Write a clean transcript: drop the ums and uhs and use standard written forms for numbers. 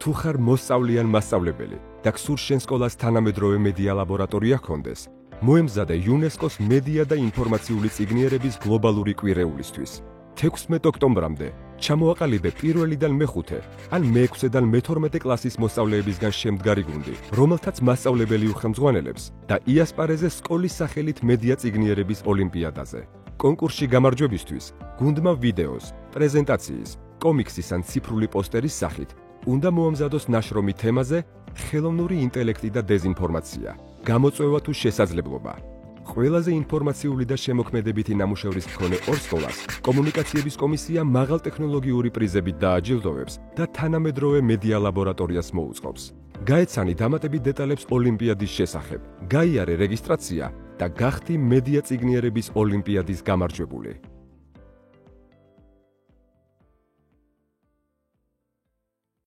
თუ ხარ მოსწავლიან მასწავლებელი და გსურს შენ სკოლას თანამედროვე მედია ლაბორატორია ჰქონდეს, მოემზადე იუნესკოს მედია და ინფორმაციული წიგნიერების გლობალური კვირეულისთვის. 16 ოქტომბრამდე ჩამოაყალიბე პირველიდან მეხუთე ან მეექვსედან მე-12 კლასის მოსწავლეებისგან შემდგარი გუნდი, რომელთაც მასწავლებელი უხელმძღვანელებს და იასპარეზე სკოლის სახელით მედია წიგნიერების ოლიმპიადაზე. კონკურსში გამარჯვებისთვის გუნდმა ვიდეოს, პრეზენტაციის, კომიქსის ან ციფრული პოსტერის სახით უნდა მოამზადოს ნაშრომი თემაზე ხელოვნური ინტელექტი და დეზინფორმაცია, გამოწვევა თუ შესაძლებლობა. ყველაზე ინფორმაციული და შემოქმედებითი ნამუშევრის მქონე ორ სკოლას კომუნიკაციების კომისია მაღალტექნოლოგიური პრიზებით დააჯილდოვებს და თანამედროვე მედია ლაბორატორიას მოუწყობს. გაეცანი დამატებით დეტალებს ოლიმპიადის შესახებ, გაიარე რეგისტრაცია და გახდი მედია წიგნიერების ოლიმპიადის გამარჯვებული.